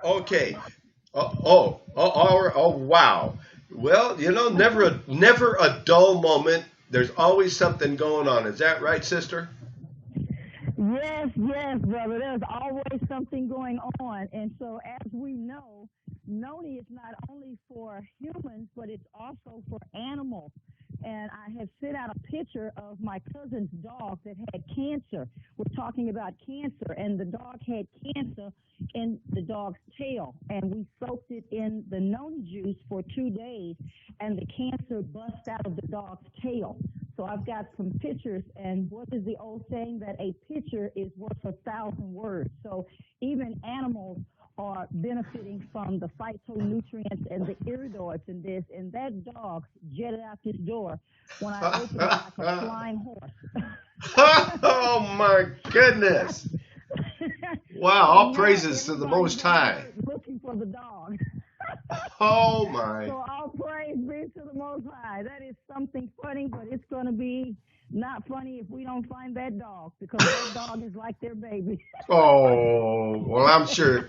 Okay. Oh, wow. Well, never a dull moment. There's always something going on. Is that right, sister? Yes, yes, brother. There's always something going on. And so, as we know, Noni is not only for humans, but it's also for animals. And I have sent out a picture of my cousin's dog that had cancer. We're talking about cancer, and the dog had cancer in the dog's tail. And we soaked it in the Noni juice for 2 days, and the cancer bust out of the dog's tail. So I've got some pictures, and what is the old saying that a picture is worth 1,000 words? So even animals are benefiting from the phytonutrients and the iridoids in this, and that dog jetted out this door when I opened it like a flying horse. Oh my goodness. Wow, So all now praises to the everybody's Most on High. alert looking for the dog. Oh my. So all praise be to the Most High. That is something funny, but it's going to be not funny if we don't find that dog because that dog is like their baby. Oh, well, I'm sure.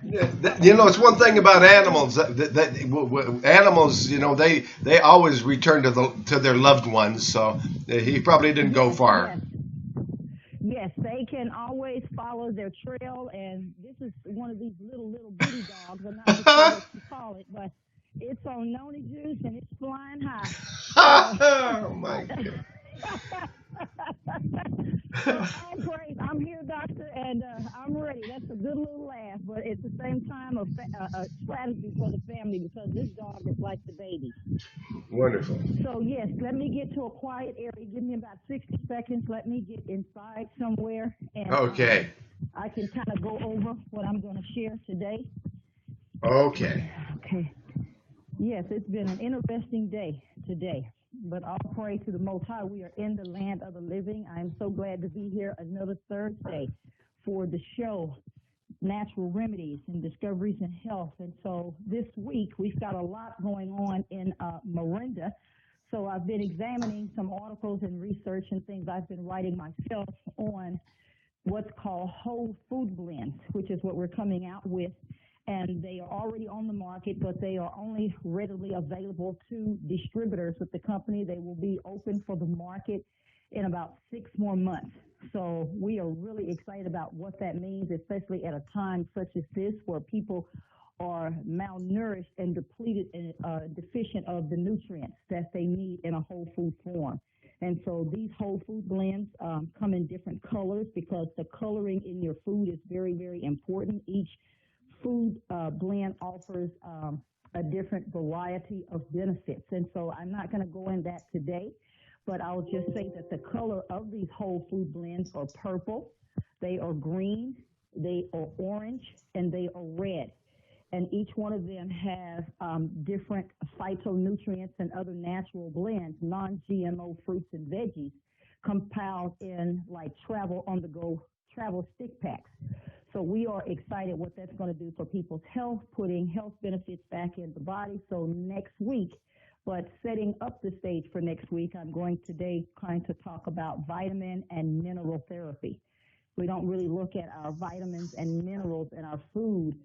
Yeah, So it's one I'm thing going about to animals animals, they always return to their loved ones. So he probably didn't go yes, far. yes, yes. They can always follow their trail, and this is one of these little bitty dogs. I'm not for sure what you call it, but it's on noni juice and it's flying high. So Oh my God. so all praise. I'm here, doctor, and I'm ready. That's a good little laugh, but at the same time, a strategy for the family because this dog is like the baby. Wonderful. So yes, let me get to a quiet area. Give me about 60 seconds. Let me get inside somewhere, and Okay. I can kind of go over what I'm going to share today. Okay. Okay. Yes, it's been an interesting day today, but all praise to the Most High. We are in the land of the living. I am so glad to be here another Thursday for the show, Natural Remedies and Discoveries in Health. And so this week we've got a lot going on in Miranda. So I've been examining some articles and research and things I've been writing myself on what's called whole food blends, which is what we're coming out with. And they are already on the market, but they are only readily available to distributors with the company. They will be open for the market in about 6 more months. So we are really excited about what that means, especially at a time such as this where people are malnourished and depleted and deficient of the nutrients that they need in a whole food form. And so these whole food blends come in different colors because the coloring in your food is very, very important. Each food blend offers a different variety of benefits. And so I'm not going to go in that today, but I'll just say that the color of these whole food blends are purple, they are green, they are orange, and they are red. And each one of them has different phytonutrients and other natural blends, non-GMO fruits and veggies, compiled in like travel on the go travel stick packs. So we are excited what that's going to do for people's health, putting health benefits back in the body. So next week, but setting up the stage for next week, I'm going today kind to talk about vitamin and mineral therapy. We don't really look at our vitamins and minerals in our food,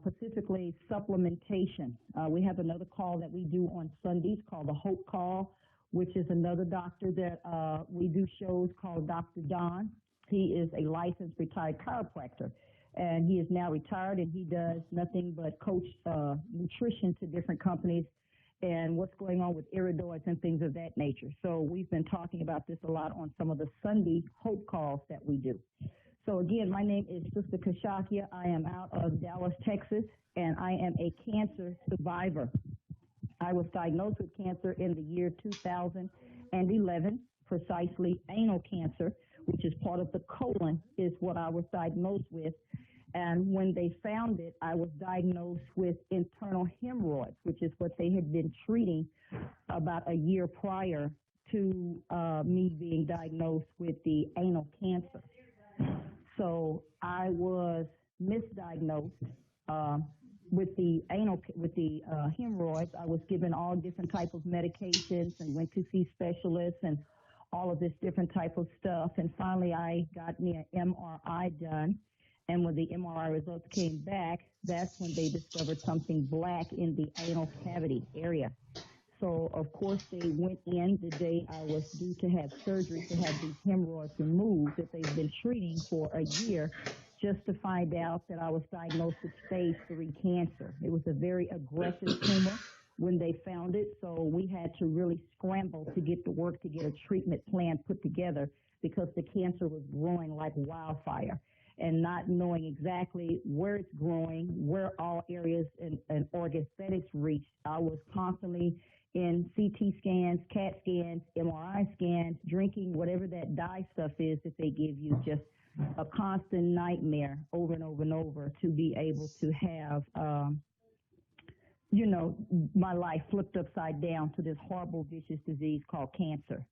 specifically supplementation. We have another call that we do on Sundays called the Hope Call, which is another doctor that we do shows called Dr. Don. He is a licensed retired chiropractor, and he is now retired, and he does nothing but coach nutrition to different companies and what's going on with iridoids and things of that nature. So we've been talking about this a lot on some of the Sunday Hope Calls that we do. So again, my name is Sister Kashakia. I am out of Dallas, Texas, and I am a cancer survivor. I was diagnosed with cancer in the year 2011, precisely anal cancer, which is part of the colon, is what I was diagnosed with. And when they found it, I was diagnosed with internal hemorrhoids, which is what they had been treating about a year prior to me being diagnosed with the anal cancer. So I was misdiagnosed with the hemorrhoids. I was given all different type of medications and went to see specialists and all of this different type of stuff. And finally, I got me an MRI done, And when the MRI results came back, that's when they discovered something black in the anal cavity area. So, of course, they went in the day I was due to have surgery to have these hemorrhoids removed that they've been treating for a year, just to find out that I was diagnosed with stage 3 cancer. It was a very aggressive tumor when they found it, so we had to really scramble to get to work to get a treatment plan put together because the cancer was growing like wildfire. And not knowing exactly where it's growing, where all areas and organs that it's reached, I was constantly in CT scans, CAT scans, MRI scans, drinking whatever that dye stuff is that they give you, just a constant nightmare over and over and over to be able to have, my life flipped upside down to this horrible, vicious disease called cancer.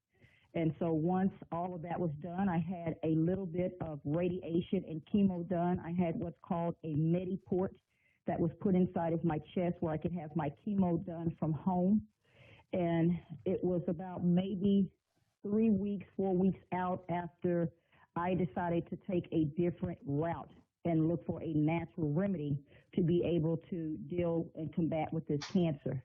And so once all of that was done, I had a little bit of radiation and chemo done. I had what's called a Mediport that was put inside of my chest where I could have my chemo done from home. And it was about maybe 3 weeks, 4 weeks out after I decided to take a different route and look for a natural remedy to be able to deal and combat with this cancer.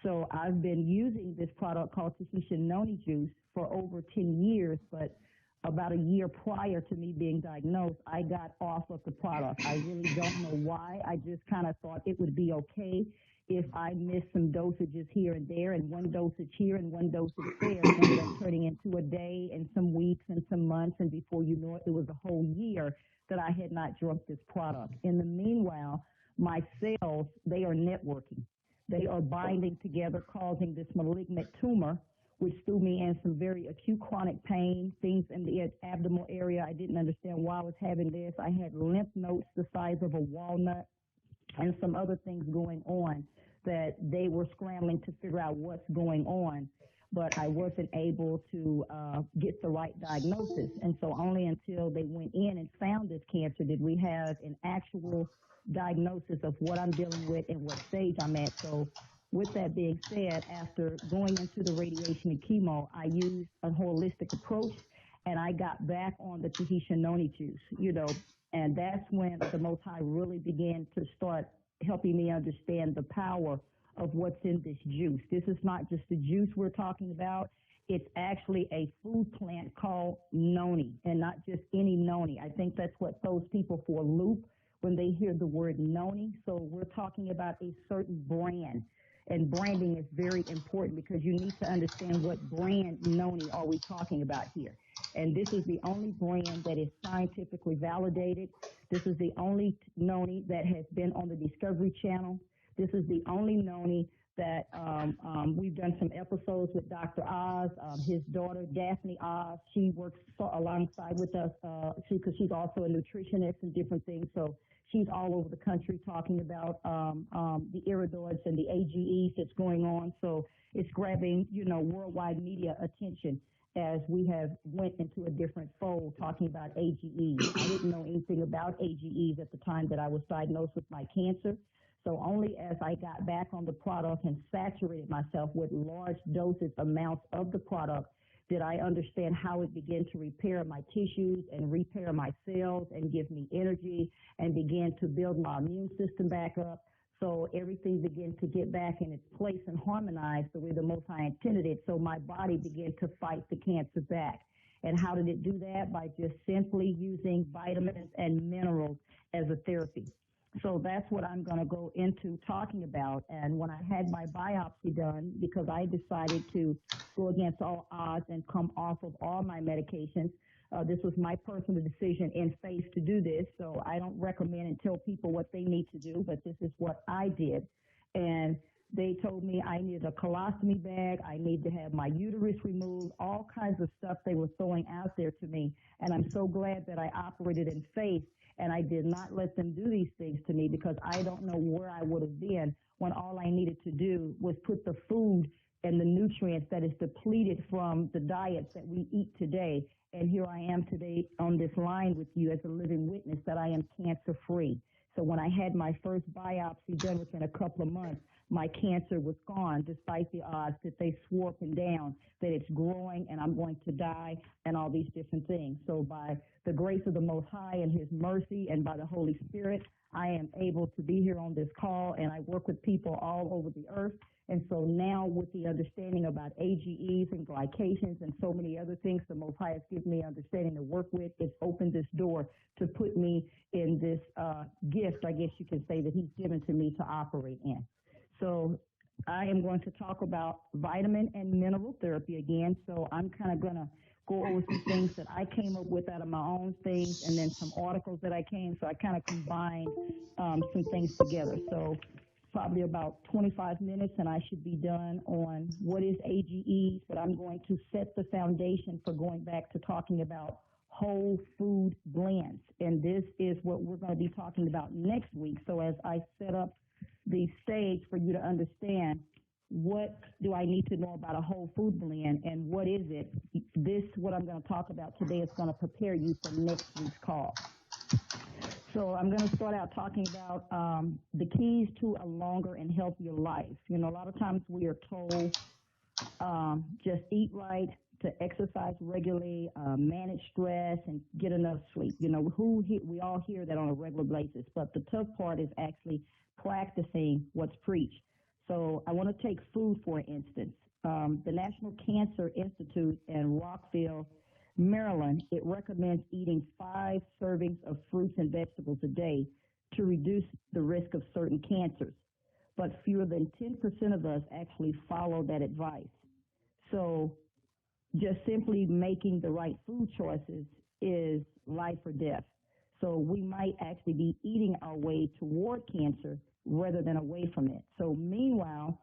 So I've been using this product called Tahitian noni juice for over 10 years, but about a year prior to me being diagnosed, I got off of the product. I really don't know why. I just kind of thought it would be okay if I missed some dosages here and there, and one dosage here and one dosage there ended up turning into a day and some weeks and some months, and before you know it, it was a whole year that I had not drunk this product. In the meanwhile, my cells, they are networking. They are binding together, causing this malignant tumor, which threw me in some very acute chronic pain, things in the abdominal area. I didn't understand why I was having this. I had lymph nodes the size of a walnut and some other things going on that they were scrambling to figure out what's going on, but I wasn't able to get the right diagnosis. And so only until they went in and found this cancer did we have an actual diagnosis of what I'm dealing with and what stage I'm at. So with that being said, after going into the radiation and chemo, I used a holistic approach, and I got back on the Tahitian noni juice, and that's when the Most High really began to start helping me understand the power of what's in this juice. This is not just the juice we're talking about. It's actually a food plant called noni, and not just any noni. I think that's what throws people for a loop when they hear the word noni. So we're talking about a certain brand. And branding is very important because you need to understand what brand noni are we talking about here. And this is the only brand that is scientifically validated. This is the only noni that has been on the Discovery Channel. This is the only noni that we've done some episodes with Dr. Oz, his daughter, Daphne Oz. She works alongside with us because she's also a nutritionist and different things. So she's all over the country talking about the iridoids and the AGEs that's going on. So it's grabbing, worldwide media attention as we have went into a different fold talking about AGEs. I didn't know anything about AGEs at the time that I was diagnosed with my cancer. So only as I got back on the product and saturated myself with large doses amounts of the product did I understand how it began to repair my tissues and repair my cells and give me energy and begin to build my immune system back up. So everything began to get back in its place and harmonize the way the Most High intended it. So my body began to fight the cancer back. And how did it do that? By just simply using vitamins and minerals as a therapy. So that's what I'm going to go into talking about. And when I had my biopsy done, because I decided to go against all odds and come off of all my medications, this was my personal decision in faith to do this. So I don't recommend and tell people what they need to do, but this is what I did. And they told me I needed a colostomy bag, I need to have my uterus removed, all kinds of stuff they were throwing out there to me. And I'm so glad that I operated in faith and I did not let them do these things to me, because I don't know where I would have been when all I needed to do was put the food and the nutrients that is depleted from the diets that we eat today. And here I am today on this line with you as a living witness that I am cancer free. So when I had my first biopsy done within a couple of months, my cancer was gone, despite the odds that they swore up and down that it's growing and I'm going to die and all these different things. So by the grace of the Most High and His mercy and by the Holy Spirit, I am able to be here on this call, and I work with people all over the earth. And so now with the understanding about AGEs and glycations and so many other things the Most High has given me understanding to work with, it's opened this door to put me in this gift, I guess you could say, that He's given to me to operate in. So I am going to talk about vitamin and mineral therapy again. So I'm kind of going to go over some things that I came up with out of my own things and then some articles that I came. So I kind of combined some things together. So probably about 25 minutes and I should be done on what is AGEs, but I'm going to set the foundation for going back to talking about whole food blends. And this is what we're going to be talking about next week. So as I set up the stage for you to understand what do I need to know about a whole food blend and what is it, what I'm going to talk about today is going to prepare you for next week's call. So I'm going to start out talking about the keys to a longer and healthier life. You know, a lot of times we are told just eat right, to exercise regularly, manage stress, and get enough sleep. You know, we all hear that on a regular basis, but the tough part is actually practicing what's preached. So I want to take food, for instance. The National Cancer Institute in Rockville, Maryland, it recommends eating 5 servings of fruits and vegetables a day to reduce the risk of certain cancers. But fewer than 10% of us actually follow that advice. So just simply making the right food choices is life or death. So we might actually be eating our way toward cancer rather than away from it. So meanwhile,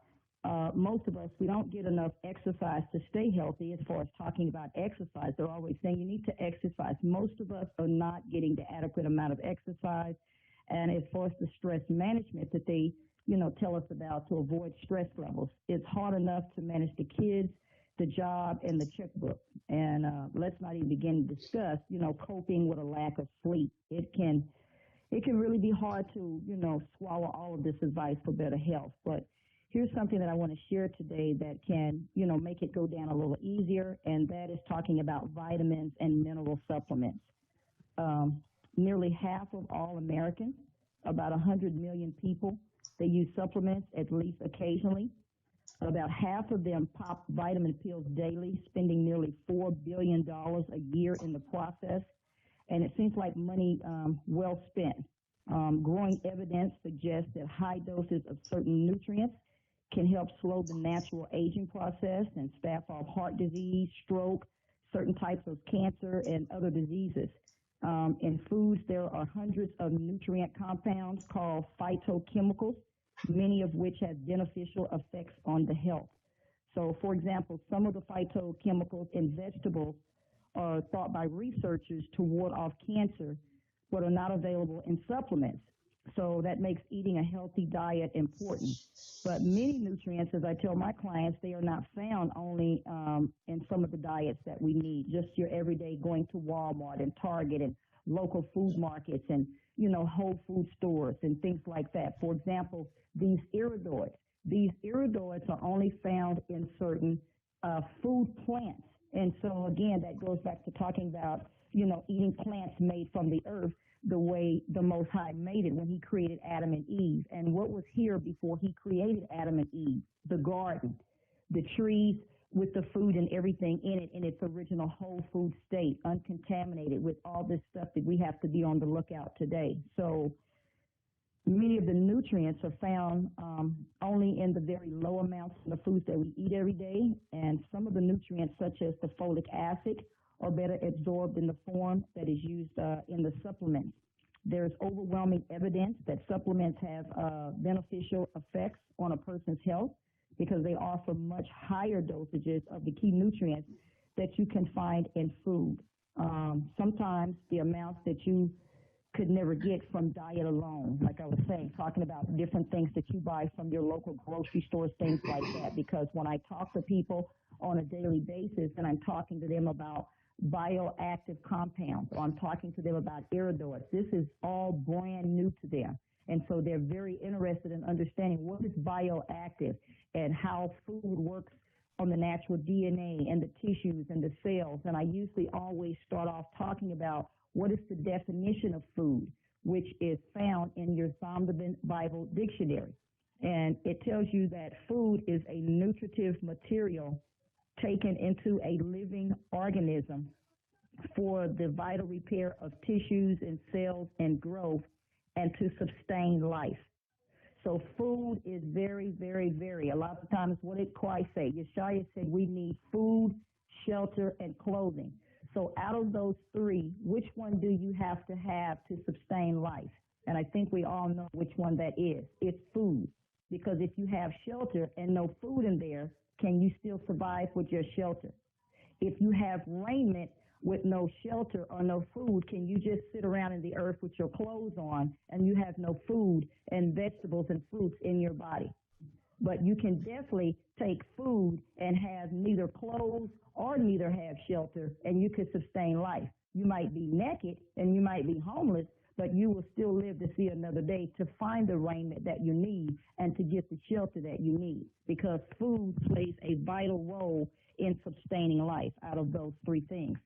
most of us, we don't get enough exercise to stay healthy. As far as talking about exercise, they're always saying you need to exercise. Most of us are not getting the adequate amount of exercise. And as far as the stress management that they, tell us about to avoid stress levels, it's hard enough to manage the kids, the job, and the checkbook. And let's not even begin to discuss, coping with a lack of sleep. It can really be hard to, swallow all of this advice for better health. But here's something that I want to share today that can, make it go down a little easier, and that is talking about vitamins and mineral supplements. Nearly half of all Americans, about 100 million people, they use supplements at least occasionally. About half of them pop vitamin pills daily, spending nearly $4 billion a year in the process. And it seems like money well spent. Growing evidence suggests that high doses of certain nutrients can help slow the natural aging process and stave off heart disease, stroke, certain types of cancer, and other diseases. In foods, there are hundreds of nutrient compounds called phytochemicals, many of which have beneficial effects on the health. So, for example, some of the phytochemicals in vegetables are thought by researchers to ward off cancer, but are not available in supplements. So that makes eating a healthy diet important. But many nutrients, as I tell my clients, they are not found only in some of the diets that we need, just your everyday going to Walmart and Target and local food markets and, whole food stores and things like that. For example, these iridoids. These iridoids are only found in certain food plants. And so, again, that goes back to talking about, eating plants made from the earth the way the Most High made it when He created Adam and Eve. And what was here before He created Adam and Eve? The garden, the trees with the food and everything in it in its original whole food state, uncontaminated with all this stuff that we have to be on the lookout today. So many of the nutrients are found only in the very low amounts in the foods that we eat every day, and some of the nutrients, such as the folic acid, are better absorbed in the form that is used in the supplements. There's overwhelming evidence that supplements have beneficial effects on a person's health because they offer much higher dosages of the key nutrients that you can find in food. Sometimes the amounts that you could never get from diet alone, like I was saying, talking about different things that you buy from your local grocery stores, things like that, because when I talk to people on a daily basis and I'm talking to them about bioactive compounds, or I'm talking to them about iridoids. This is all brand new to them. And so they're very interested in understanding what is bioactive and how food works on the natural DNA and the tissues and the cells. And I usually always start off talking about what is the definition of food, which is found in your Zondervan Bible Dictionary. And it tells you that food is a nutritive material taken into a living organism for the vital repair of tissues and cells and growth and to sustain life. So food is very, very, very, a lot of times what did Christ say? Yeshua said we need food, shelter, and clothing. So out of those three, which one do you have to sustain life? And I think we all know which one that is. It's food. Because if you have shelter and no food in there, can you still survive with your shelter? If you have raiment with no shelter or no food, can you just sit around in the earth with your clothes on and you have no food and vegetables and fruits in your body? But you can definitely take food and have neither clothes or neither have shelter, and you could sustain life. You might be naked and you might be homeless, but you will still live to see another day to find the raiment that you need and to get the shelter that you need, because food plays a vital role in sustaining life out of those three things.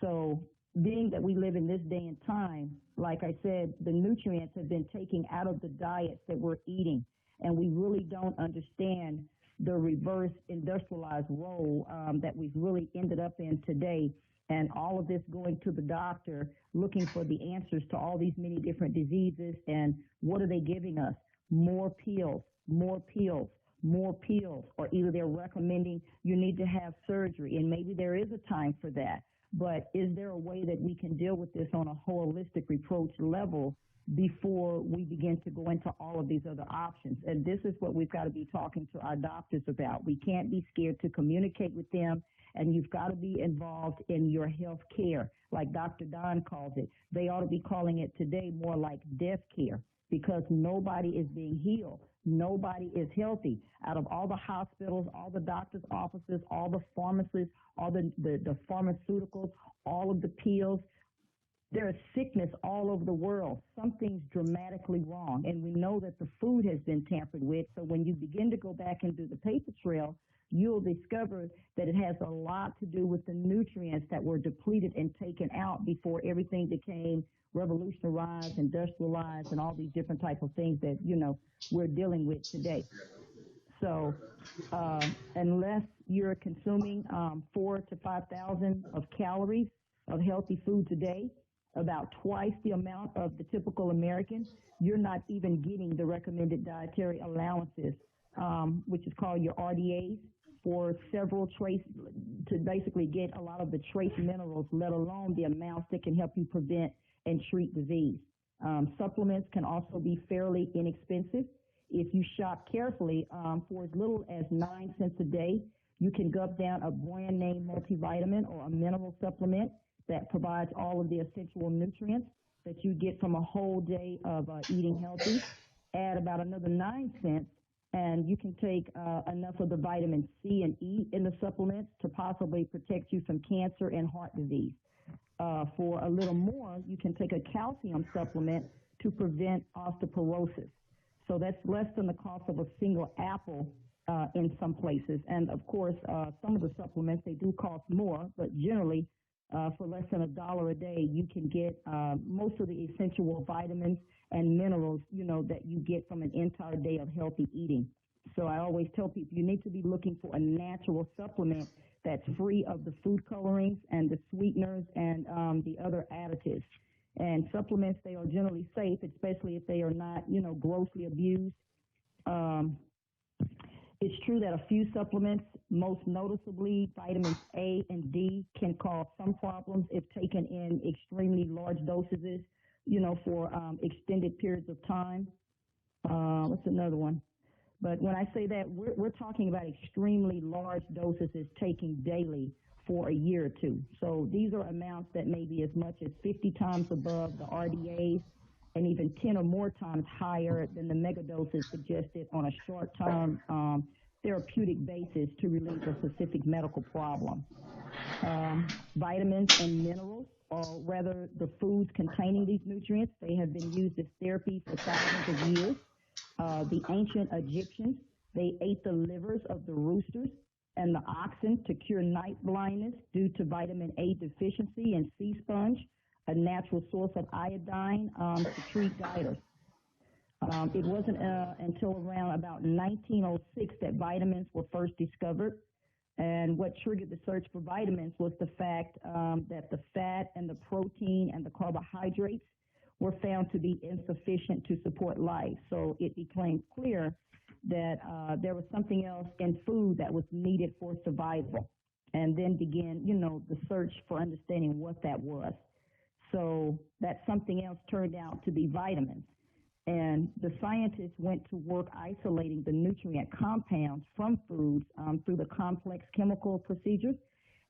So being that we live in this day and time, like I said, the nutrients have been taken out of the diets that we're eating, and we really don't understand the reverse industrialized role that we've really ended up in today. And all of this going to the doctor, looking for the answers to all these many different diseases. And what are they giving us? More pills, more pills, more pills. Or either they're recommending you need to have surgery, and maybe there is a time for that. But is there a way that we can deal with this on a holistic approach level before we begin to go into all of these other options? And this is what we've got to be talking to our doctors about. We can't be scared to communicate with them. And you've got to be involved in your health care, like Dr. Don calls it. They ought to be calling it today more like death care, because nobody is being healed. Nobody is healthy. Out of all the hospitals, all the doctor's offices, all the pharmacists, all the pharmaceuticals, all of the pills, there is sickness all over the world. Something's dramatically wrong. And we know that the food has been tampered with. So when you begin to go back and do the paper trail, you'll discover that it has a lot to do with the nutrients that were depleted and taken out before everything became revolutionized, industrialized, and all these different types of things that, we're dealing with today. So unless you're consuming 4,000 to 5,000 of calories of healthy food today, about twice the amount of the typical American, you're not even getting the recommended dietary allowances, which is called your RDAs, for several trace, to basically get a lot of the trace minerals, let alone the amounts that can help you prevent and treat disease. Supplements can also be fairly inexpensive. If you shop carefully, for as little as 9 cents a day, you can gulp down a brand name multivitamin or a mineral supplement that provides all of the essential nutrients that you get from a whole day of eating healthy. Add about another 9 cents, and you can take enough of the vitamin C and E in the supplements to possibly protect you from cancer and heart disease. For a little more, you can take a calcium supplement to prevent osteoporosis. So that's less than the cost of a single apple in some places. And of course, some of the supplements, they do cost more, but generally, for less than $1 a day, you can get most of the essential vitamins and minerals, that you get from an entire day of healthy eating. So I always tell people you need to be looking for a natural supplement that's free of the food colorings and the sweeteners and the other additives. And supplements, they are generally safe, especially if they are not, grossly abused. It's true that a few supplements, most noticeably vitamins A and D, can cause some problems if taken in extremely large dosages, for extended periods of time. What's another one? But when I say that, we're talking about extremely large dosages taken daily for a year or two. So these are amounts that may be as much as 50 times above the RDAs and even 10 or more times higher than the megadoses suggested on a short-term therapeutic basis to relieve a specific medical problem. Vitamins and minerals, or rather the foods containing these nutrients, they have been used as therapy for thousands of years. The ancient Egyptians, they ate the livers of the roosters and the oxen to cure night blindness due to vitamin A deficiency, and sea sponge, a natural source of iodine, to treat goiter. It wasn't until around about 1906 that vitamins were first discovered. And what triggered the search for vitamins was the fact that the fat and the protein and the carbohydrates were found to be insufficient to support life. So it became clear that there was something else in food that was needed for survival. And then began, the search for understanding what that was. So that something else turned out to be vitamins. And the scientists went to work isolating the nutrient compounds from foods through the complex chemical procedures.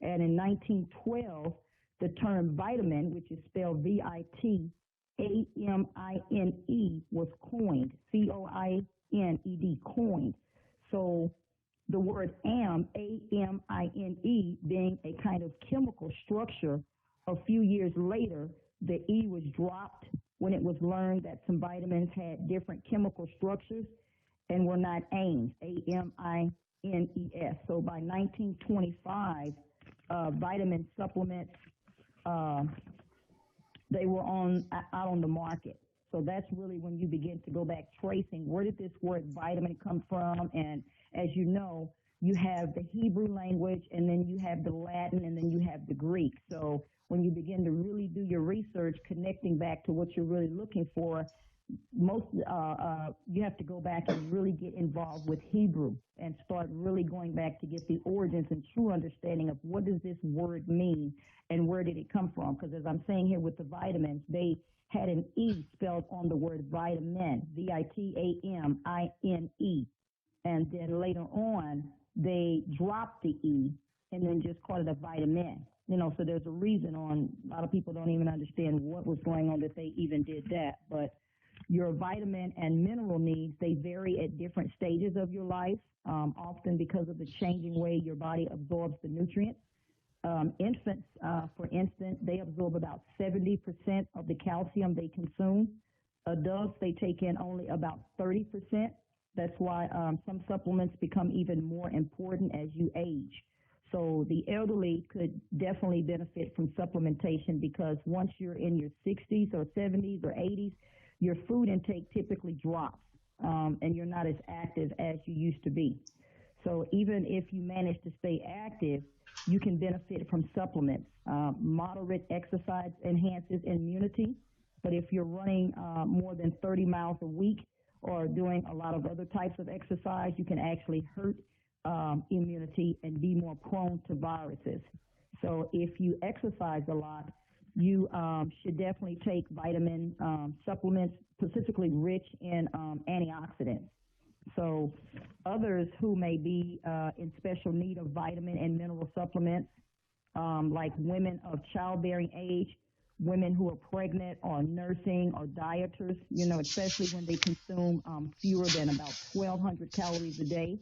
And in 1912, the term vitamin, which is spelled VITAMINE, was coined, COINED, coined. So the word AMINE being a kind of chemical structure, a few years later, the E was dropped when it was learned that some vitamins had different chemical structures and were not AINES, AMINES. So by 1925, vitamin supplements, they were out on the market. So that's really when you begin to go back tracing, where did this word vitamin come from? And as you know, you have the Hebrew language, and then you have the Latin, and then you have the Greek. So when you begin to really do your research, connecting back to what you're really looking for, you have to go back and really get involved with Hebrew and start really going back to get the origins and true understanding of what does this word mean and where did it come from. Because as I'm saying here with the vitamins, they had an E spelled on the word vitamin, VITAMINE. And then later on, they dropped the E and then just called it a vitamin. So there's a reason a lot of people don't even understand what was going on that they even did that. But your vitamin and mineral needs, they vary at different stages of your life, often because of the changing way your body absorbs the nutrients. Infants, for instance, they absorb about 70% of the calcium they consume. Adults, they take in only about 30%. That's why some supplements become even more important as you age. So the elderly could definitely benefit from supplementation, because once you're in your 60s or 70s or 80s, your food intake typically drops, and you're not as active as you used to be. So even if you manage to stay active, you can benefit from supplements. Moderate exercise enhances immunity, but if you're running more than 30 miles a week or doing a lot of other types of exercise, you can actually hurt immunity and be more prone to viruses. So if you exercise a lot, you should definitely take vitamin supplements, specifically rich in antioxidants. So others who may be in special need of vitamin and mineral supplements, like women of childbearing age, women who are pregnant or nursing or dieters, especially when they consume fewer than about 1,200 calories a day,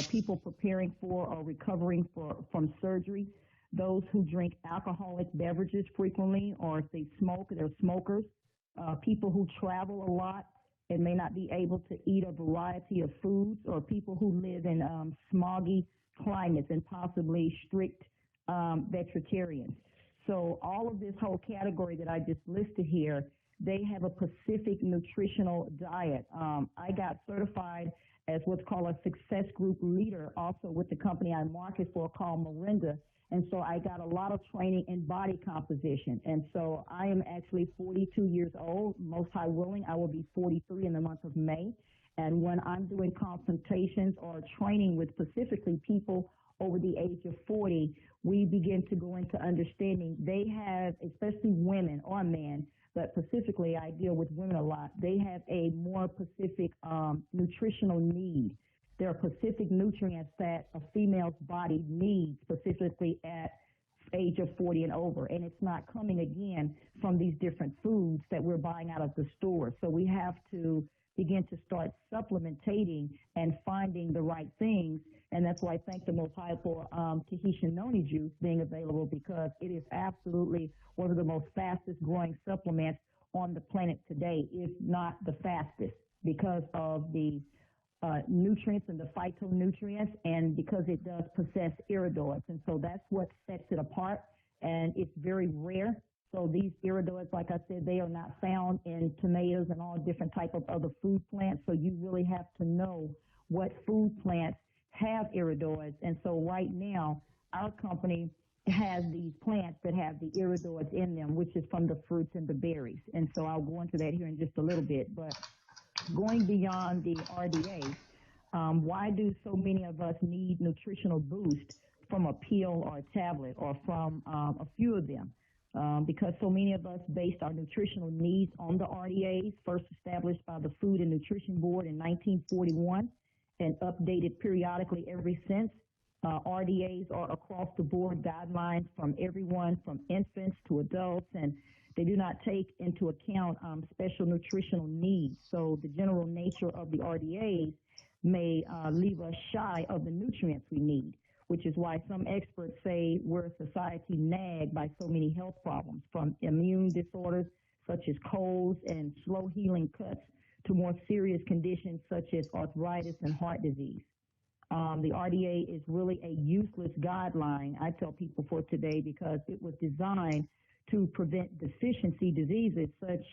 people preparing for or recovering from surgery, those who drink alcoholic beverages frequently, or if they smoke, they're smokers, people who travel a lot and may not be able to eat a variety of foods, or people who live in smoggy climates and possibly strict vegetarians. So all of this whole category that I just listed here, they have a specific nutritional diet. I got certified as what's called a success group leader, also with the company I market for called Miranda. And so I got a lot of training in body composition. And so I am actually 42 years old. Most high willing, I will be 43 in the month of May. And when I'm doing consultations or training with specifically people over the age of 40, we begin to go into understanding they have, especially women or men, but specifically I deal with women a lot, they have a more specific nutritional need. There are specific nutrients that a female's body needs specifically at age of 40 and over, and it's not coming again from these different foods that we're buying out of the store. So we have to begin to start supplementating and finding the right things. And that's why I thank the Most High for Tahitian noni juice being available, because it is absolutely one of the most fastest growing supplements on the planet today, if not the fastest, because of the nutrients and the phytonutrients, and because it does possess iridoids. And so that's what sets it apart, and it's very rare. So these iridoids, like I said, they are not found in tomatoes and all different type of other food plants. So you really have to know what food plants have iridoids. And so right now, our company has these plants that have the iridoids in them, which is from the fruits and the berries. And so I'll go into that here in just a little bit. But going beyond the RDA, why do so many of us need nutritional boost from a pill or a tablet or from a few of them? Because so many of us based our nutritional needs on the RDAs, first established by the Food and Nutrition Board in 1941 and updated periodically ever since. RDAs are across the board guidelines from everyone from infants to adults, and they do not take into account special nutritional needs. So the general nature of the RDAs may leave us shy of the nutrients we need, which is why some experts say we're a society nagged by so many health problems, from immune disorders such as colds and slow healing cuts to more serious conditions such as arthritis and heart disease. The RDA is really a useless guideline, I tell people, for today, because it was designed to prevent deficiency diseases such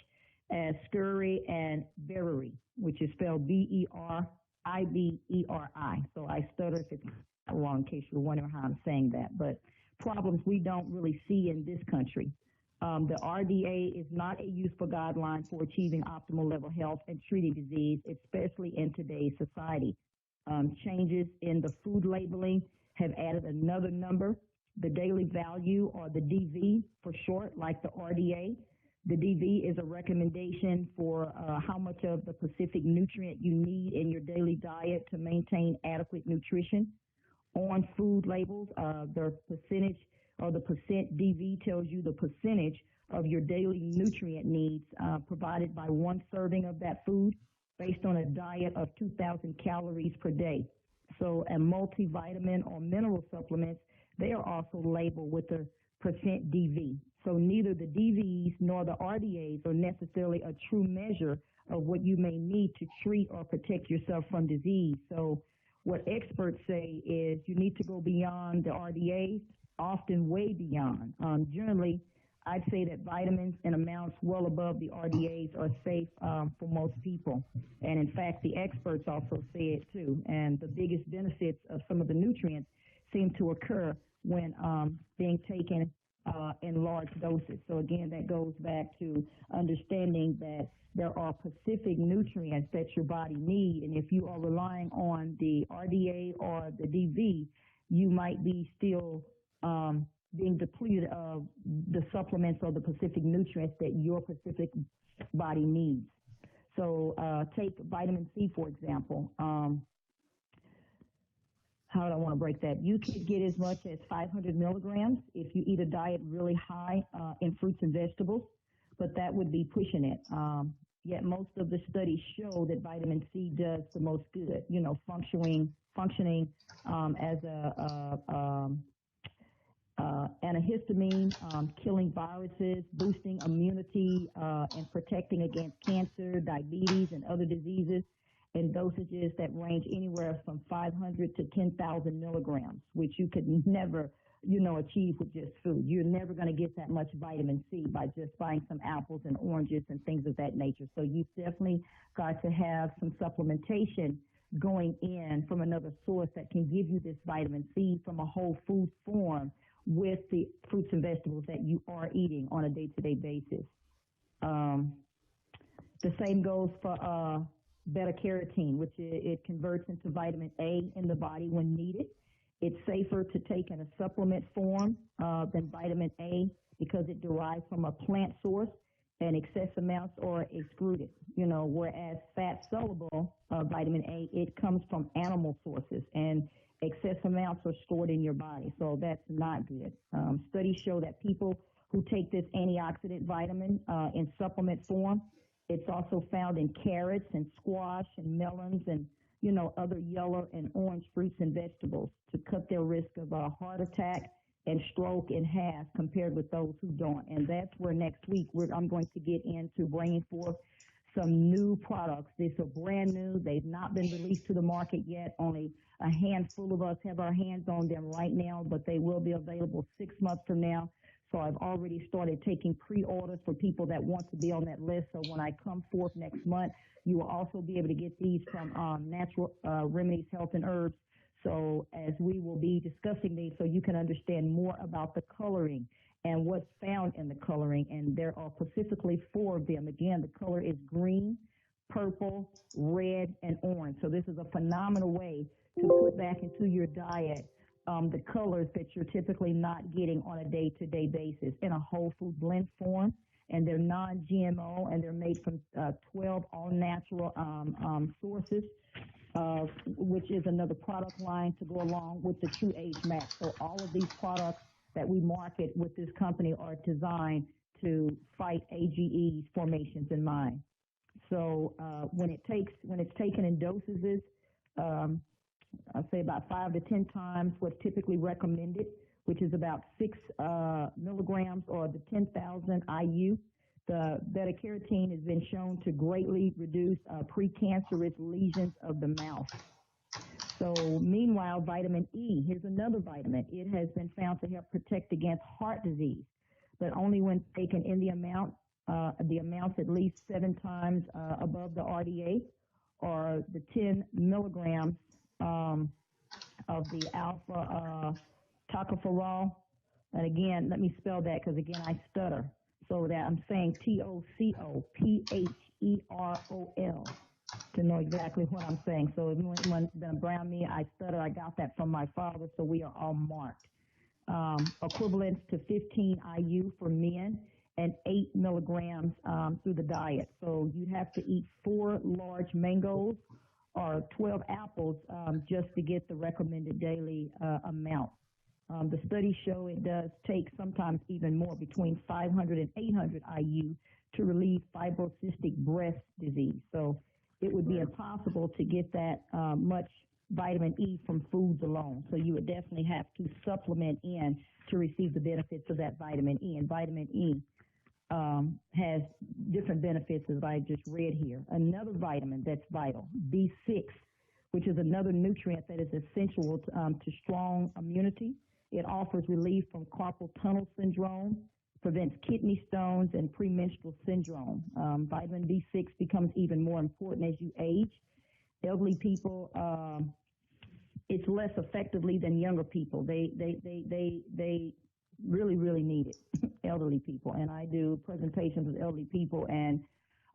as scurry and beriberi, which is spelled B-E-R-I-B-E-R-I. So I stutter if it's wrong, in case you're wondering how I'm saying that. But problems we don't really see in this country. The RDA is not a useful guideline for achieving optimal level health and treating disease, especially in today's society. Changes in the food labeling have added another number, the daily value, or the DV for short, like the RDA. The DV is a recommendation for how much of the specific nutrient you need in your daily diet to maintain adequate nutrition. On food labels, the percentage or the percent DV tells you the percentage of your daily nutrient needs provided by one serving of that food, based on a diet of 2,000 calories per day. So a multivitamin or mineral supplements, they are also labeled with the percent DV. So neither the DVs nor the RDAs are necessarily a true measure of what you may need to treat or protect yourself from disease. So what experts say is you need to go beyond the RDAs, often way beyond. Generally, I'd say that vitamins in amounts well above the RDAs are safe for most people. And in fact, the experts also say it too. And the biggest benefits of some of the nutrients seem to occur when being taken in large doses. So again, that goes back to understanding that there are specific nutrients that your body needs. And if you are relying on the RDA or the DV, you might be still being depleted of the supplements or the specific nutrients that your specific body needs. So take vitamin C, for example. How do I want to break that? You could get as much as 500 milligrams if you eat a diet really high in fruits and vegetables, but that would be pushing it. Yet most of the studies show that vitamin C does the most good, you know, functioning as antihistamine, killing viruses, boosting immunity, and protecting against cancer, diabetes, and other diseases in dosages that range anywhere from 500 to 10,000 milligrams, which you could never, achieve with just food. You're never going to get that much vitamin C by just buying some apples and oranges and things of that nature. So you definitely got to have some supplementation going in from another source that can give you this vitamin C from a whole food form with the fruits and vegetables that you are eating on a day-to-day basis. The same goes for beta-carotene, which it converts into vitamin A in the body when needed. It's safer to take in a supplement form than vitamin A because it derives from a plant source and excess amounts are excluded. Whereas fat-soluble vitamin A, it comes from animal sources and excess amounts are stored in your body, so that's not good. Studies show that people who take this antioxidant vitamin in supplement form It's also found in carrots and squash and melons and, other yellow and orange fruits and vegetables to cut their risk of a heart attack and stroke in half compared with those who don't. And that's where next week I'm going to get into bringing forth some new products. These are brand new. They've not been released to the market yet. Only a handful of us have our hands on them right now, but they will be available 6 months from now. So I've already started taking pre-orders for people that want to be on that list. So when I come forth next month, you will also be able to get these from Natural Remedies Health and Herbs. So as we will be discussing these, so you can understand more about the coloring and what's found in the coloring. And there are specifically 4 of them. Again, the color is green, purple, red, and orange. So this is a phenomenal way to put back into your diet the colors that you're typically not getting on a day-to-day basis in a whole food blend form. And they're non-GMO, and they're made from 12 all-natural sources, which is another product line to go along with the True Age Max. So all of these products that we market with this company are designed to fight AGE formations in mind. So when it's taken in dosages, I'd say about 5 to 10 times what's typically recommended, which is about 6 milligrams or the 10,000 IU. The beta-carotene has been shown to greatly reduce precancerous lesions of the mouth. So meanwhile, vitamin E, here's another vitamin. It has been found to help protect against heart disease, but only when taken in the amounts at least 7 times above the RDA, or the 10 milligrams of the alpha tocopherol. And again, let me spell that because, again, I stutter. So that I'm saying TOCOPHEROL to know exactly what I'm saying. So if anyone's been around me, I stutter. I got that from my father, so we are all marked. Equivalents to 15 IU for men and 8 milligrams through the diet. So you'd have to eat 4 large mangoes or 12 apples just to get the recommended daily amount. The studies show it does take sometimes even more, between 500 and 800 IU, to relieve fibrocystic breast disease. So it would be impossible to get that much vitamin E from foods alone. So you would definitely have to supplement in to receive the benefits of that vitamin E. And vitamin E has different benefits, as I just read here. Another vitamin that's vital, B6, which is another nutrient that is essential to strong immunity. It offers relief from carpal tunnel syndrome, prevents kidney stones and premenstrual syndrome. Vitamin B6 becomes even more important as you age. Elderly people, it's less effectively than younger people. They really, really need it, elderly people. And I do presentations with elderly people, and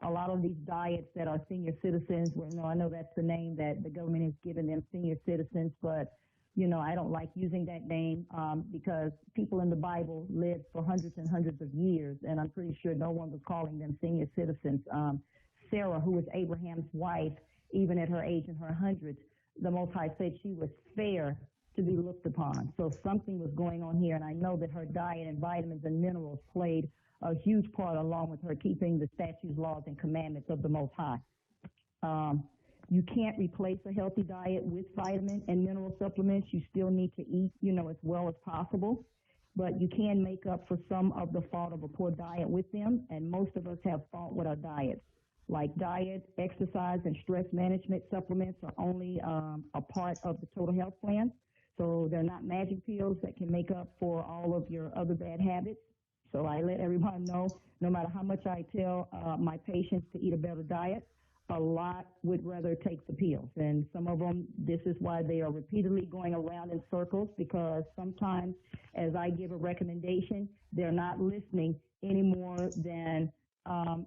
a lot of these diets that are senior citizens, I know that's the name that the government has given them, senior citizens, but I don't like using that name because people in the Bible lived for hundreds and hundreds of years, and I'm pretty sure no one was calling them senior citizens. Sarah, who was Abraham's wife, even at her age in her hundreds, the Most High said she was fair to be looked upon. So something was going on here, and I know that her diet and vitamins and minerals played a huge part, along with her keeping the statutes, laws, and commandments of the Most High. You can't replace a healthy diet with vitamin and mineral supplements. You still need to eat, as well as possible. But you can make up for some of the fault of a poor diet with them, and most of us have fault with our diets. Like diet, exercise, and stress management supplements are only a part of the total health plan. So they're not magic pills that can make up for all of your other bad habits. So I let everyone know, no matter how much I tell my patients to eat a better diet, a lot would rather take the pills. And some of them, this is why they are repeatedly going around in circles, because sometimes as I give a recommendation, they're not listening any more than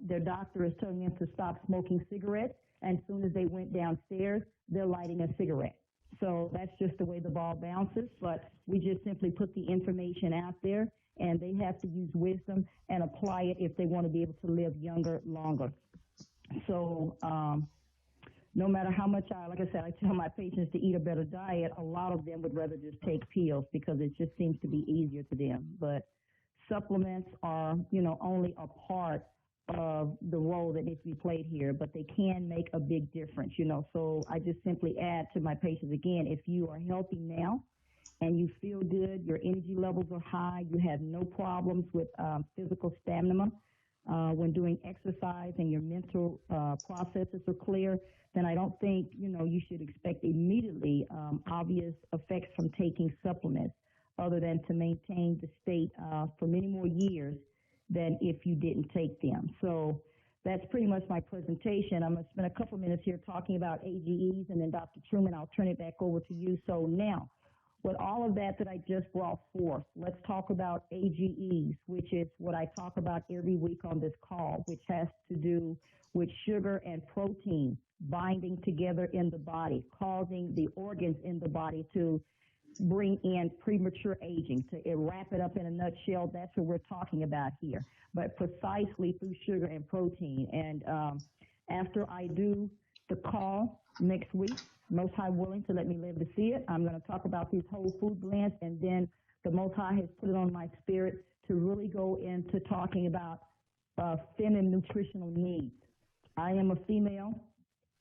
their doctor is telling them to stop smoking cigarettes. And as soon as they went downstairs, they're lighting a cigarette. So that's just the way the ball bounces. But we just simply put the information out there, and they have to use wisdom and apply it if they want to be able to live younger, longer. So no matter how much like I said, I tell my patients to eat a better diet, a lot of them would rather just take pills because it just seems to be easier to them. But supplements are, only a part of the role that needs to be played here, but they can make a big difference, you know. So I just simply add to my patients again, if you are healthy now and you feel good, your energy levels are high, you have no problems with physical stamina when doing exercise, and your mental processes are clear, then I don't think, you know, you should expect immediately obvious effects from taking supplements, other than to maintain the state for many more years than if you didn't take them. So that's pretty much my presentation. I'm going to spend a couple minutes here talking about AGEs, and then Dr. Truman, I'll turn it back over to you. So now, with all of that I just brought forth, let's talk about AGEs, which is what I talk about every week on this call, which has to do with sugar and protein binding together in the body, causing the organs in the body to bring in premature aging. To wrap it up in a nutshell, that's what we're talking about here, but precisely through sugar and protein. And after I do the call next week, Most High willing to let me live to see it, I'm going to talk about these whole food blends, and then the Most High has put it on my spirit to really go into talking about feminine nutritional needs. I am a female.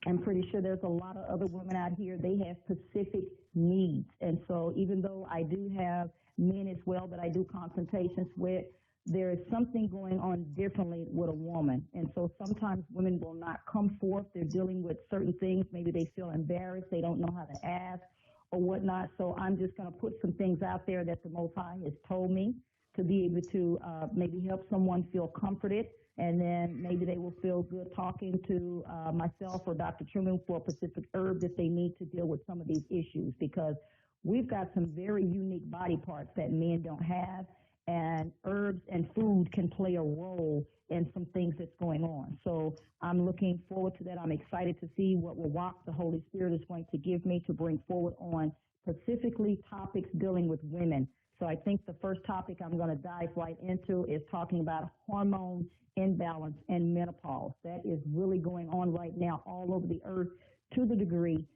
I'm pretty sure there's a lot of other women out here, they have specific needs. And so even though I do have men as well that I do consultations with, there is something going on differently with a woman. And so sometimes women will not come forth. They're dealing with certain things. Maybe they feel embarrassed. They don't know how to ask or whatnot. So I'm just going to put some things out there that the Most High has told me to be able to maybe help someone feel comforted. And then maybe they will feel good talking to myself or Dr. Truman for a specific herb that they need to deal with some of these issues, because we've got some very unique body parts that men don't have, and herbs and food can play a role in some things that's going on. So I'm looking forward to that. I'm excited to see what Wawak, the Holy Spirit, is going to give me to bring forward on specifically topics dealing with women. So I think the first topic I'm going to dive right into is talking about hormone imbalance and menopause. That is really going on right now all over the earth to the degree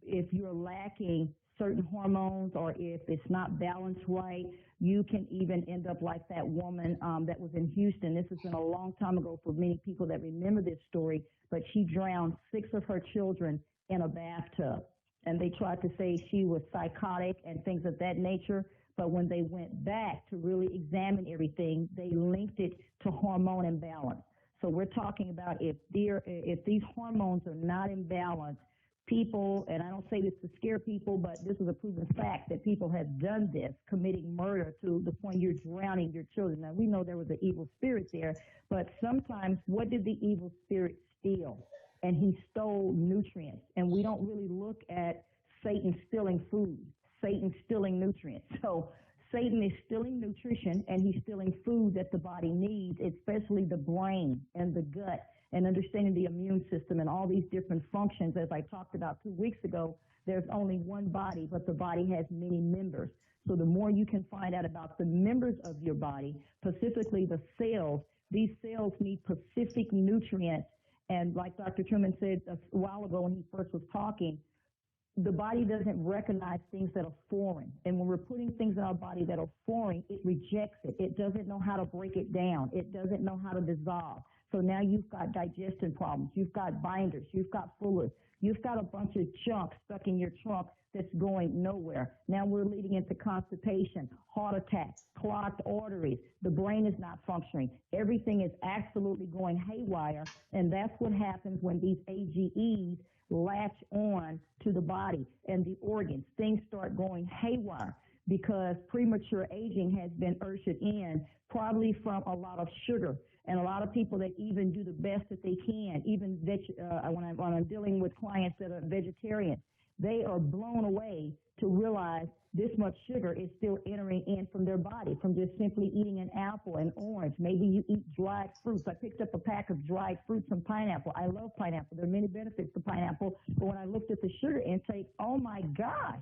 if you're lacking certain hormones, or if it's not balanced right, you can even end up like that woman that was in Houston. This has been a long time ago for many people that remember this story, but she drowned 6 of her children in a bathtub. And they tried to say she was psychotic and things of that nature. But when they went back to really examine everything, they linked it to hormone imbalance. So we're talking about if these hormones are not in balance, people, and I don't say this to scare people, but this is a proven fact that people have done this, committing murder to the point you're drowning your children. Now, we know there was an evil spirit there, but sometimes what did the evil spirit steal? And he stole nutrients. And we don't really look at Satan stealing food, Satan stealing nutrients. So Satan is stealing nutrition, and he's stealing food that the body needs, especially the brain and the gut, and understanding the immune system and all these different functions. As I talked about 2 weeks ago, there's only one body, but the body has many members. So the more you can find out about the members of your body, specifically the cells, these cells need specific nutrients. And like Dr. Truman said a while ago when he first was talking, the body doesn't recognize things that are foreign. And when we're putting things in our body that are foreign, it rejects it. It doesn't know how to break it down. It doesn't know how to dissolve. So now you've got digestion problems. You've got binders. You've got fullers. You've got a bunch of junk stuck in your trunk that's going nowhere. Now we're leading into constipation, heart attacks, clogged arteries. The brain is not functioning. Everything is absolutely going haywire. And that's what happens when these AGEs latch on to the body and the organs. Things start going haywire because premature aging has been ushered in, probably from a lot of sugar. And a lot of people that even do the best that they can, even when I'm dealing with clients that are vegetarians, they are blown away to realize this much sugar is still entering in from their body from just simply eating an apple, an orange. Maybe you eat dried fruits. I picked up a pack of dried fruits from pineapple. I love pineapple. There are many benefits to pineapple. But when I looked at the sugar intake, oh my gosh,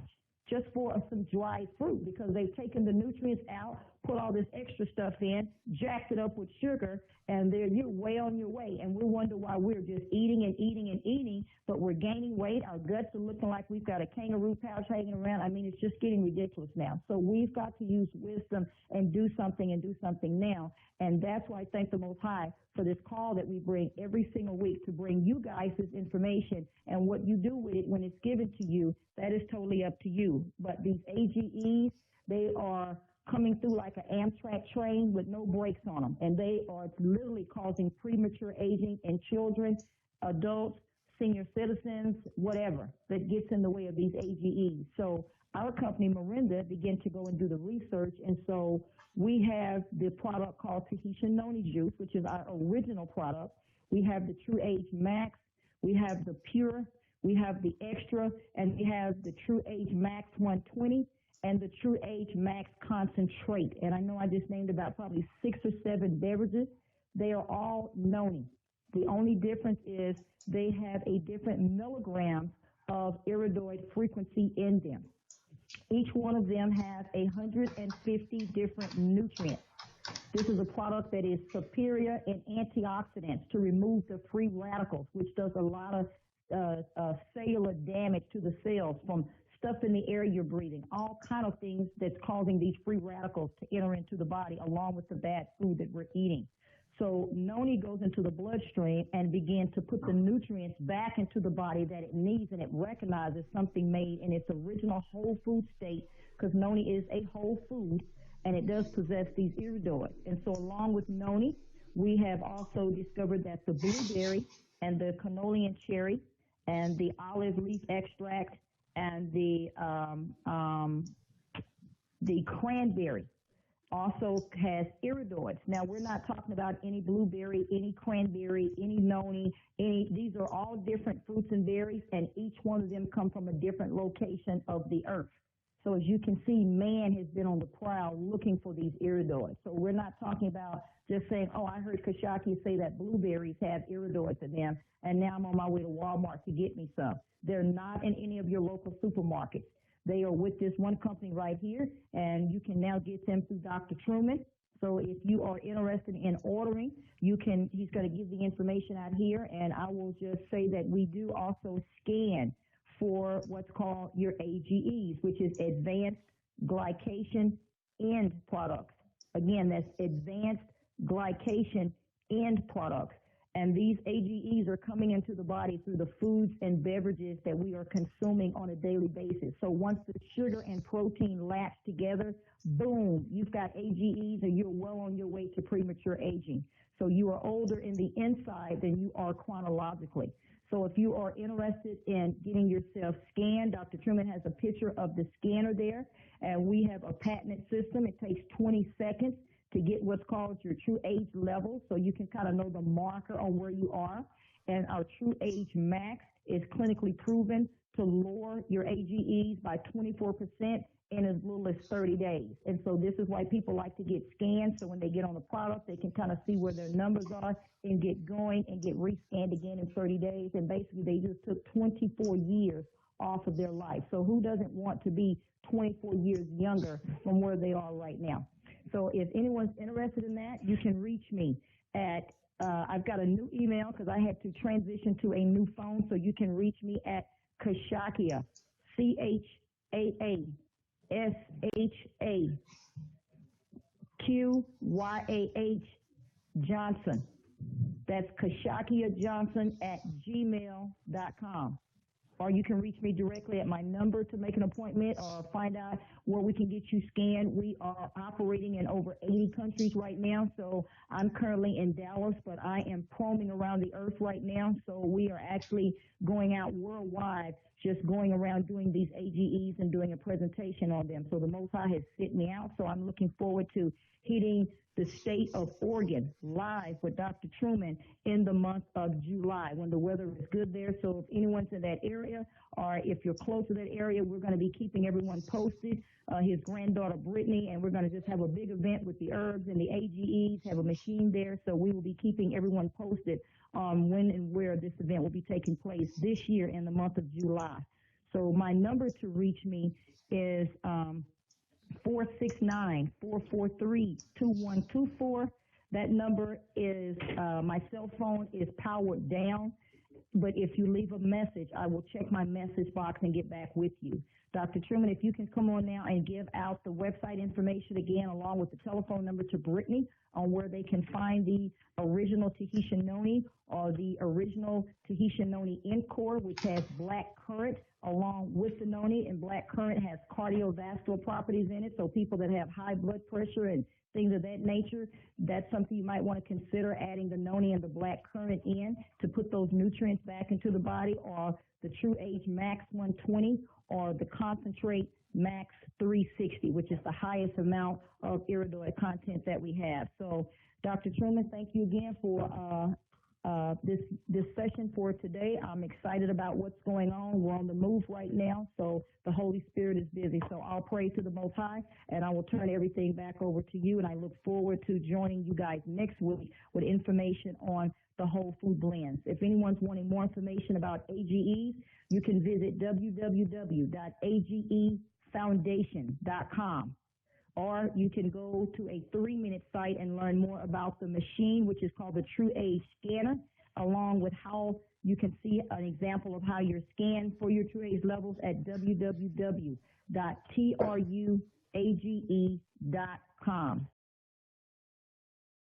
just for some dried fruit, because they've taken the nutrients out, put all this extra stuff in, jacked it up with sugar, and you're way on your way. And we wonder why we're just eating and eating and eating, but we're gaining weight. Our guts are looking like we've got a kangaroo pouch hanging around. I mean, it's just getting ridiculous now. So we've got to use wisdom and do something now. And that's why I thank the Most High for this call that we bring every single week to bring you guys this information. And what you do with it when it's given to you, that is totally up to you. But these AGEs, they are coming through like an Amtrak train with no brakes on them. And they are literally causing premature aging in children, adults, senior citizens, whatever that gets in the way of these AGEs. So our company, Marinda, began to go and do the research. And so we have the product called Tahitian Noni Juice, which is our original product. We have the True Age Max. We have the Pure. We have the Extra. And we have the True Age Max 120. And the True Age Max Concentrate. And I know I just named about probably 6 or 7 beverages. They are all noni. The only difference is they have a different milligrams of iridoid frequency in them. Each one of them has 150 different nutrients. This is a product that is superior in antioxidants to remove the free radicals, which does a lot of cellular damage to the cells from stuff in the air you're breathing, all kind of things that's causing these free radicals to enter into the body along with the bad food that we're eating. So noni goes into the bloodstream and begins to put the nutrients back into the body that it needs, and it recognizes something made in its original whole food state, because noni is a whole food, and it does possess these iridoids. And so along with noni, we have also discovered that the blueberry and the cannoli and cherry and the olive leaf extract and the cranberry also has iridoids. Now, we're not talking about any blueberry, any cranberry, any noni, these are all different fruits and berries, and each one of them come from a different location of the earth. So as you can see, man has been on the prowl looking for these iridoids. So we're not talking about just saying, oh, I heard Kashaki say that blueberries have iridoids in them, and now I'm on my way to Walmart to get me some. They're not in any of your local supermarkets. They are with this one company right here, and you can now get them through Dr. Truman. So if you are interested in ordering, he's going to give the information out here, and I will just say that we do also scan for what's called your AGEs, which is advanced glycation end products. Again, that's advanced glycation end products. And these AGEs are coming into the body through the foods and beverages that we are consuming on a daily basis. So once the sugar and protein latch together, boom, you've got AGEs and you're well on your way to premature aging. So you are older in the inside than you are chronologically. So if you are interested in getting yourself scanned, Dr. Truman has a picture of the scanner there, and we have a patented system. It takes 20 seconds to get what's called your true age level, so you can kind of know the marker on where you are. And our True Age Max is clinically proven to lower your AGEs by 24% in as little as 30 days. And so this is why people like to get scanned, so when they get on the product, they can kind of see where their numbers are and get going and get rescanned again in 30 days. And basically, they just took 24 years off of their life. So who doesn't want to be 24 years younger from where they are right now? So if anyone's interested in that, you can reach me at, I've got a new email because I had to transition to a new phone, so you can reach me at Khashakia, CHAASHAQYAH Johnson. That's Khashakia Johnson at gmail.com. Or you can reach me directly at my number to make an appointment or find out where we can get you scanned. We are operating in over 80 countries right now, so I'm currently in Dallas, but I am roaming around the earth right now, so we are actually going out worldwide, just going around doing these AGEs and doing a presentation on them. So the Most High has sent me out, so I'm looking forward to hitting the state of Oregon live with Dr. Truman in the month of July when the weather is good there. So if anyone's in that area or if you're close to that area, we're going to be keeping everyone posted. His granddaughter Brittany, and we're going to just have a big event with the herbs and the AGEs, have a machine there. So we will be keeping everyone posted on when and where this event will be taking place this year in the month of July. So my number to reach me is 469-443-2124. That number is, my cell phone is powered down. but if you leave a message, I will check my message box and get back with you. Dr. Truman, if you can come on now and give out the website information again, along with the telephone number to Brittany on where they can find the original Tahitian noni or the original Tahitian noni Encore, which has black currant along with the noni, and black currant has cardiovascular properties in it, so people that have high blood pressure and things of that nature, that's something you might want to consider, adding the noni and the black currant in to put those nutrients back into the body, or the True Age Max 120, or the Concentrate Max 360, which is the highest amount of iridoid content that we have. So, Dr. Truman, thank you again for this session for today. I'm excited about what's going on. We're on the move right now, so the Holy Spirit is busy. So I'll pray to the Most High, and I will turn everything back over to you, and I look forward to joining you guys next week with information on the whole food blends. If anyone's wanting more information about AGEs, you can visit www.agefoundation.com. Or you can go to a 3-minute site and learn more about the machine, which is called the True Age Scanner, along with how you can see an example of how you're scanned for your True Age levels at www.truage.com.